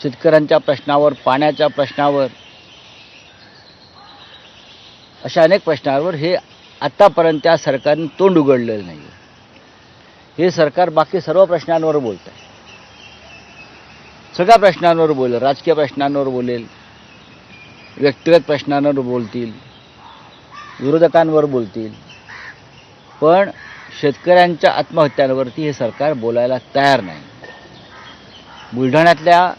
शेतकऱ्यांच्या प्रश्नावर, पाण्याच्या प्रश्नावर, अशा अनेक प्रश्नांवर हे आतापर्यंत त्या सरकारने तोंड उघडलेलं नाही. हे सरकार बाकी सर्व प्रश्नांवर बोलत आहे. सगळ्या प्रश्नांवर बोलेल, राजकीय प्रश्नांवर बोलेल, व्यक्तिगत प्रश्नांवर बोलतील, विरोधकांवर बोलतील, पण शेतकऱ्यांच्या आत्महत्यांवरती हे सरकार बोलायला तयार नाही. बुलढाण्यातल्या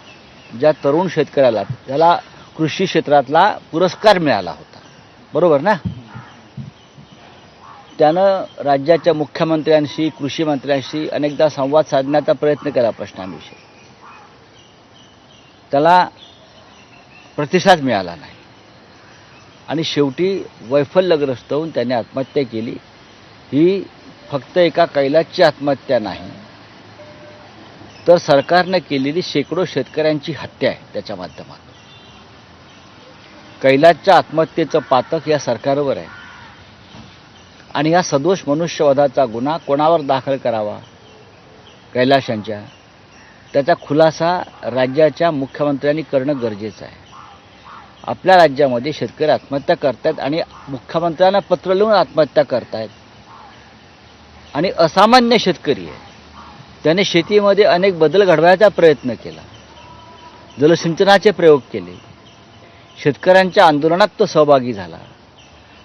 ज्या तरुण शेतकऱ्याला त्याला कृषी क्षेत्रातला पुरस्कार मिळाला होता, बरोबर ना? त्यानं राज्याच्या मुख्यमंत्र्यांशी, कृषी मंत्र्यांशी अनेकदा संवाद साधण्याचा प्रयत्न केला प्रश्नांविषयी. त्याला प्रतिसाद मिळाला नाही आणि शेवटी वैफल्यग्रस्त होऊन त्याने आत्महत्या केली. ही फक्त एका कैलासची आत्महत्या नाही, तर सरकारने केलेली शेकडो शेतकऱ्यांची हत्या आहे त्याच्या माध्यमातून. कैलासच्या आत्महत्येचं पातक या सरकारवर आहे आणि या सदोष मनुष्यवधाचा गुन्हा कोणावर दाखल करावा, कैलास यांच्या, त्याचा खुलासा राज्याच्या मुख्यमंत्र्यांनी करणं गरजेचं आहे. आपल्या राज्यामध्ये शेतकरी आत्महत्या करतात आणि मुख्यमंत्र्यांना पत्र लिहून आत्महत्या करतायत. आणि असामान्य शेतकरी आहे, त्याने शेतीमध्ये अनेक बदल घडवायचा प्रयत्न केला, जलसिंचनाचे प्रयोग केले, शेतकऱ्यांच्या आंदोलनात तो सहभागी झाला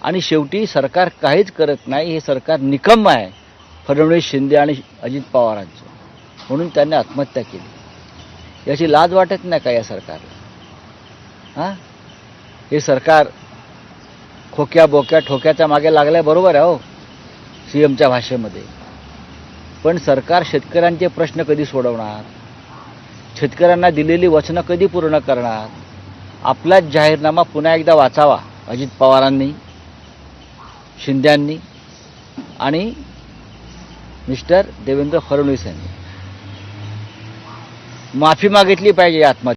आणि शेवटी सरकार काहीच करत नाही. हे सरकार निकम्म आहे फडणवीस, शिंदे आणि अजित पवारांचं, म्हणून त्यांनी आत्महत्या केली. याची लाज वाटत नाही का या सरकारला? हे सरकार खोक्या बोक्या ठोक्याच्या मागे लागलंय, बरोबर आहे हो CMच्या भाषेमध्ये, पण सरकार शेतकऱ्यांचे प्रश्न कधी सोडवणार? शेतकऱ्यांना दिलेली वचनं कधी पूर्ण करणार? आपलाच जाहीरनामा पुन्हा एकदा वाचावा अजित पवारांनी, शिंद्यांनी आणि मिस्टर देवेंद्र फडणवीस यांनी. माफी मागितली पाहिजे या आत्महत्या